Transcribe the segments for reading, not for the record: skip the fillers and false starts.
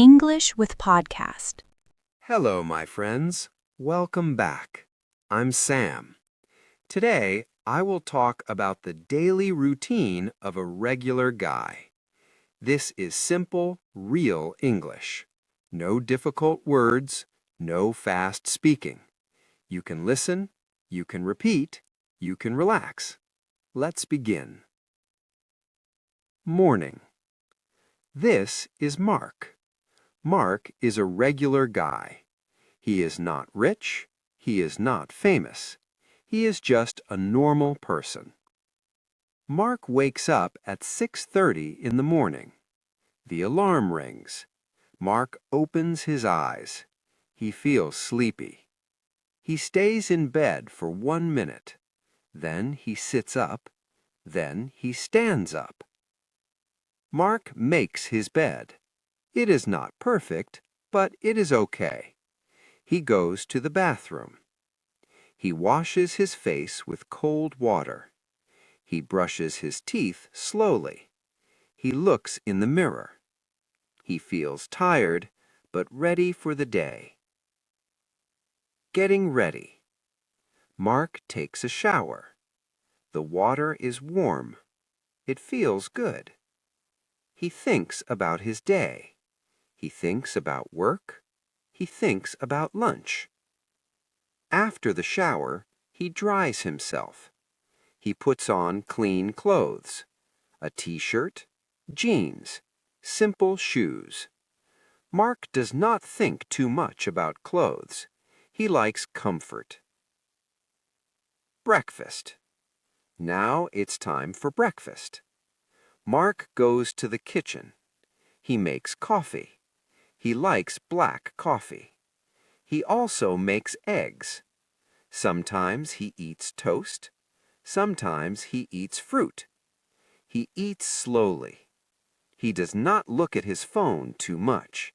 English with Podcast. Hello, my friends. Welcome back. I'm Sam. Today, I will talk about the daily routine of a regular guy. This is simple, real English. No difficult words, no fast speaking. You can listen, you can repeat, you can relax. Let's begin. Morning. This is Mark. Mark is a regular guy. He is not rich. He is not famous. He is just a normal person. Mark wakes up at 6:30 in the morning. The alarm rings. Mark opens his eyes. He feels sleepy. He stays in bed for 1 minute. Then he sits up. Then he stands up. Mark makes his bed. It is not perfect, but it is okay. He goes to the bathroom. He washes his face with cold water. He brushes his teeth slowly. He looks in the mirror. He feels tired, but ready for the day. Getting ready. Mark takes a shower. The water is warm. It feels good. He thinks about his day. He thinks about work. He thinks about lunch. After the shower, he dries himself. He puts on clean clothes, a t-shirt, jeans, simple shoes. Mark does not think too much about clothes. He likes comfort. Breakfast. Now it's time for breakfast. Mark goes to the kitchen. He makes coffee. He likes black coffee. He also makes eggs. Sometimes he eats toast. Sometimes he eats fruit. He eats slowly. He does not look at his phone too much.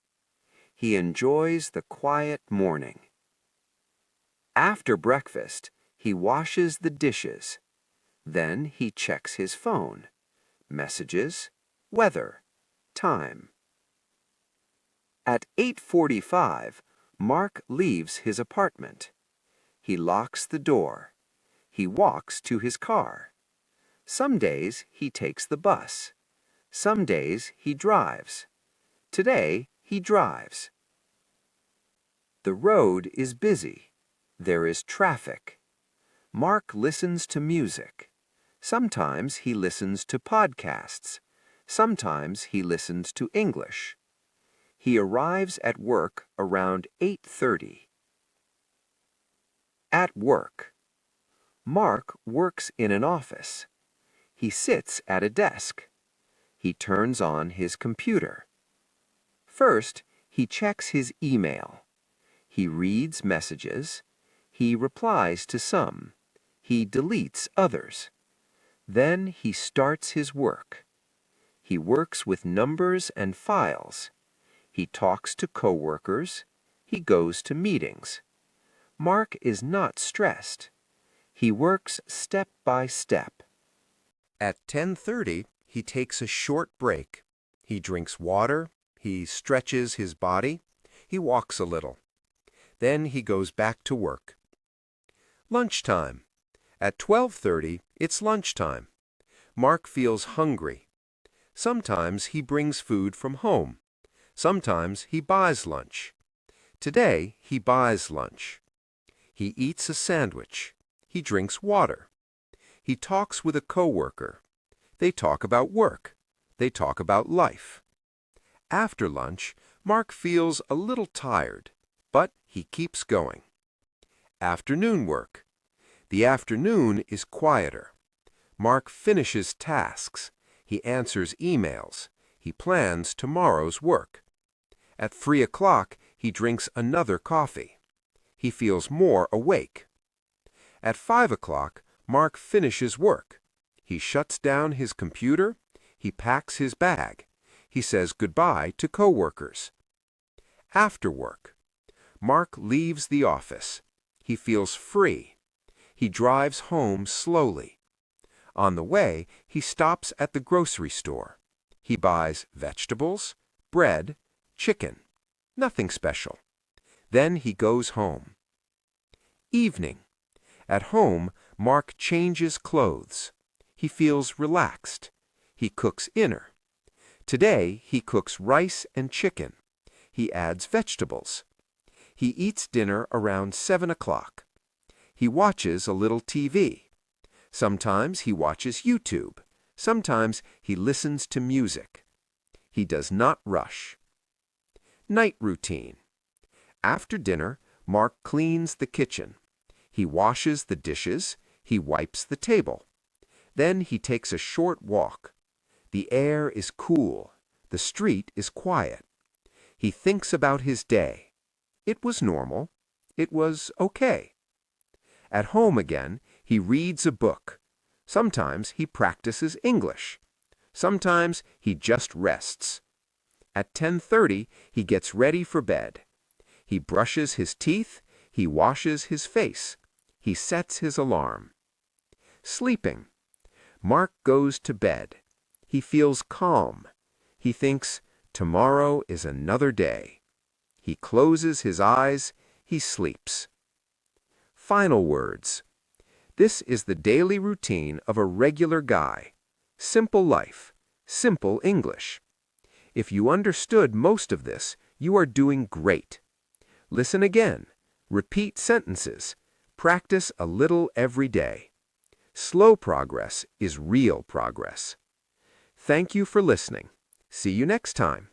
He enjoys the quiet morning. After breakfast, he washes the dishes. Then he checks his phone. Messages, weather, time. At 8:45, Mark leaves his apartment. He locks the door. He walks to his car. Some days he takes the bus. Some days he drives. Today he drives. The road is busy. There is traffic. Mark listens to music. Sometimes he listens to podcasts. Sometimes he listens to English. He arrives at work around 8:30. At work. Mark works in an office. He sits at a desk. He turns on his computer. First, he checks his email. He reads messages. He replies to some. He deletes others. Then he starts his work. He works with numbers and files. He talks to coworkers. He goes to meetings. Mark is not stressed. He works step by step. At 10:30, he takes a short break. He drinks water. He stretches his body. He walks a little. Then he goes back to work. Lunchtime. At 12:30, it's lunchtime. Mark feels hungry. Sometimes he brings food from home. Sometimes he buys lunch. Today, he buys lunch. He eats a sandwich. He drinks water. He talks with a coworker. They talk about work. They talk about life. After lunch, Mark feels a little tired, but he keeps going. Afternoon work. The afternoon is quieter. Mark finishes tasks. He answers emails. He plans tomorrow's work. At 3 o'clock, he drinks another coffee. He feels more awake. At 5 o'clock, Mark finishes work. He shuts down his computer. He packs his bag. He says goodbye to coworkers. After work, Mark leaves the office. He feels free. He drives home slowly. On the way, he stops at the grocery store. He buys vegetables, bread, chicken. Nothing special. Then he goes home. Evening. At home, Mark changes clothes. He feels relaxed. He cooks dinner. Today, he cooks rice and chicken. He adds vegetables. He eats dinner around 7 o'clock. He watches a little TV. Sometimes he watches YouTube. Sometimes he listens to music. He does not rush. Night routine. After dinner, Mark cleans the kitchen. He washes the dishes. He wipes the table. Then he takes a short walk. The air is cool. The street is quiet. He thinks about his day. It was normal. It was okay. At home again, he reads a book. Sometimes he practices English. Sometimes he just rests. At 10:30, he gets ready for bed. He brushes his teeth. He washes his face. He sets his alarm. Sleeping. Mark goes to bed. He feels calm. He thinks, tomorrow is another day. He closes his eyes. He sleeps. Final words. This is the daily routine of a regular guy. Simple life. Simple English. If you understood most of this, you are doing great. Listen again. Repeat sentences. Practice a little every day. Slow progress is real progress. Thank you for listening. See you next time.